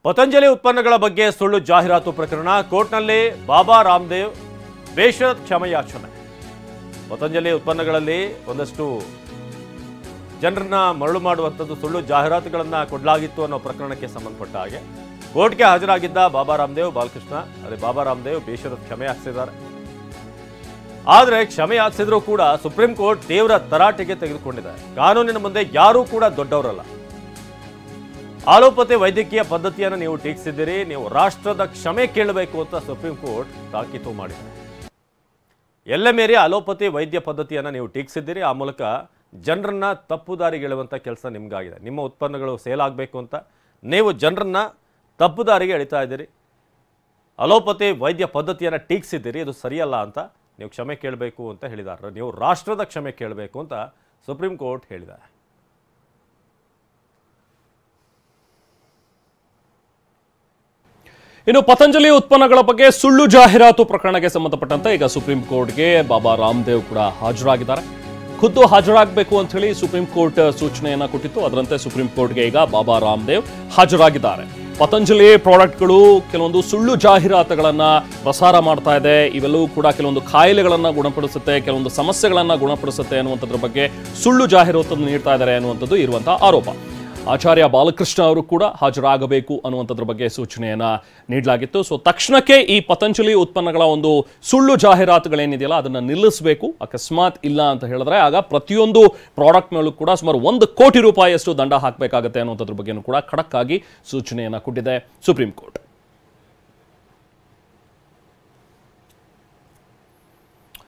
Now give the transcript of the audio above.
ಪತಂಜಲಿ ಉತ್ಪನ್ನಗಳ ಬಗ್ಗೆ ಸುಳ್ಳು ಜಾಹೀರಾತು ಪ್ರಕರಣ ಕೋರ್ಟ್ನಲ್ಲಿ ಬಾಬಾ ರಾಮದೇವ್ ಬೇಷರತ್ ಕ್ಷಮೆಯಾಚನೆ. ಪತಂಜಲಿ ಉತ್ಪನ್ನಗಳಲ್ಲಿ ಒಂದಷ್ಟು ಜನರನ್ನ ಮರಳು ಮಾಡುವಂಥದ್ದು ಸುಳ್ಳು ಜಾಹೀರಾತುಗಳನ್ನು ಕೊಡಲಾಗಿತ್ತು ಅನ್ನೋ ಪ್ರಕರಣಕ್ಕೆ ಸಂಬಂಧಪಟ್ಟ ಹಾಗೆ ಕೋರ್ಟ್ಗೆ ಹಾಜರಾಗಿದ್ದ ಬಾಬಾ ರಾಮದೇವ್ ಬಾಲಕೃಷ್ಣ ಅದೇ ಬಾಬಾ ರಾಮದೇವ್ ಬೇಷರತ್ ಕ್ಷಮೆ ಯಾಚಿಸಿದ್ದಾರೆ. ಆದರೆ ಕ್ಷಮೆ ಯಾಚಿಸಿದ್ರು ಕೂಡ ಸುಪ್ರೀಂ ಕೋರ್ಟ್ ತೀವ್ರ ತರಾಟೆಗೆ ತೆಗೆದುಕೊಂಡಿದೆ. ಕಾನೂನಿನ ಮುಂದೆ ಯಾರೂ ಕೂಡ ದೊಡ್ಡವರಲ್ಲ. ಆಲೋಪತಿ ವೈದ್ಯಕೀಯ ಪದ್ಧತಿಯನ್ನು ನೀವು ಟೀಕಿಸಿದ್ದೀರಿ, ನೀವು ರಾಷ್ಟ್ರದ ಕ್ಷಮೆ ಕೇಳಬೇಕು ಅಂತ ಸುಪ್ರೀಂ ಕೋರ್ಟ್ ತಾಕೀತು ಮಾಡಿದೆ. ಎಲ್ಲ ಮೇರೆ ಆಲೋಪತಿ ವೈದ್ಯ ಪದ್ಧತಿಯನ್ನು ನೀವು ಟೀಕಿಸಿದ್ದೀರಿ, ಆ ಮೂಲಕ ಜನರನ್ನ ತಪ್ಪುದಾರಿಗೆಳೆಯುವಂಥ ಕೆಲಸ ನಿಮಗಾಗಿದೆ. ನಿಮ್ಮ ಉತ್ಪನ್ನಗಳು ಸೇಲ್ ಆಗಬೇಕು ಅಂತ ನೀವು ಜನರನ್ನ ತಪ್ಪುದಾರಿಗೆ ಎಳಿತಾ ಇದ್ದೀರಿ. ಅಲೋಪತಿ ವೈದ್ಯ ಪದ್ಧತಿಯನ್ನು ಟೀಕಿಸಿದ್ದೀರಿ, ಇದು ಸರಿಯಲ್ಲ ಅಂತ ನೀವು ಕ್ಷಮೆ ಕೇಳಬೇಕು ಅಂತ ಹೇಳಿದ್ದಾರೆ. ನೀವು ರಾಷ್ಟ್ರದ ಕ್ಷಮೆ ಕೇಳಬೇಕು ಅಂತ ಸುಪ್ರೀಂ ಕೋರ್ಟ್ ಹೇಳಿದೆ. ಇನ್ನು ಪತಂಜಲಿ ಉತ್ಪನ್ನಗಳ ಬಗ್ಗೆ ಸುಳ್ಳು ಜಾಹೀರಾತು ಪ್ರಕರಣಕ್ಕೆ ಸಂಬಂಧಪಟ್ಟಂತೆ ಈಗ ಸುಪ್ರೀಂ ಕೋರ್ಟ್ಗೆ ಬಾಬಾ ರಾಮದೇವ್ ಕೂಡ ಹಾಜರಾಗಿದ್ದಾರೆ. ಖುದ್ದು ಹಾಜರಾಗಬೇಕು ಅಂತ ಹೇಳಿ ಸುಪ್ರೀಂ ಕೋರ್ಟ್ ಸೂಚನೆಯನ್ನ ಕೊಟ್ಟಿತ್ತು. ಅದರಂತೆ ಸುಪ್ರೀಂ ಕೋರ್ಟ್ಗೆ ಈಗ ಬಾಬಾ ರಾಮದೇವ್ ಹಾಜರಾಗಿದ್ದಾರೆ. ಪತಂಜಲಿ ಪ್ರಾಡಕ್ಟ್ಗಳು ಕೆಲವೊಂದು ಸುಳ್ಳು ಜಾಹೀರಾತುಗಳನ್ನ ಪ್ರಸಾರ ಮಾಡ್ತಾ ಇದೆ. ಇವೆಲ್ಲವೂ ಕೂಡ ಕೆಲವೊಂದು ಕಾಯಿಲೆಗಳನ್ನ ಗುಣಪಡಿಸುತ್ತೆ, ಕೆಲವೊಂದು ಸಮಸ್ಯೆಗಳನ್ನ ಗುಣಪಡಿಸುತ್ತೆ ಅನ್ನುವಂಥದ್ರ ಬಗ್ಗೆ ಸುಳ್ಳು ಜಾಹೀರಾತನ್ನು ನೀಡ್ತಾ ಇದ್ದಾರೆ ಅನ್ನುವಂಥದ್ದು ಇರುವಂತಹ ಆರೋಪ. ಆಚಾರ್ಯ ಬಾಲಕೃಷ್ಣ ಅವರು ಕೂಡ ಹಾಜರಾಗಬೇಕು ಅನ್ನುವಂಥದ್ರ ಬಗ್ಗೆ ಸೂಚನೆಯನ್ನ ನೀಡಲಾಗಿತ್ತು. ಸೊ ತಕ್ಷಣಕ್ಕೆ ಈ ಪತಂಜಲಿ ಉತ್ಪನ್ನಗಳ ಒಂದು ಸುಳ್ಳು ಜಾಹೀರಾತುಗಳೇನಿದೆಯಲ್ಲ ಅದನ್ನು ನಿಲ್ಲಿಸಬೇಕು. ಅಕಸ್ಮಾತ್ ಇಲ್ಲ ಅಂತ ಹೇಳಿದ್ರೆ ಆಗ ಪ್ರತಿಯೊಂದು ಪ್ರಾಡಕ್ಟ್ ಮೇಲೂ ಕೂಡ ಸುಮಾರು 1 ಕೋಟಿ ರೂಪಾಯಿಯಷ್ಟು ದಂಡ ಹಾಕಬೇಕಾಗತ್ತೆ ಅನ್ನುವಂಥದ್ರ ಬಗ್ಗೆನೂ ಕೂಡ ಖಡಕ್ ಆಗಿ ಸೂಚನೆಯನ್ನ ಕೊಟ್ಟಿದೆ ಸುಪ್ರೀಂ ಕೋರ್ಟ್.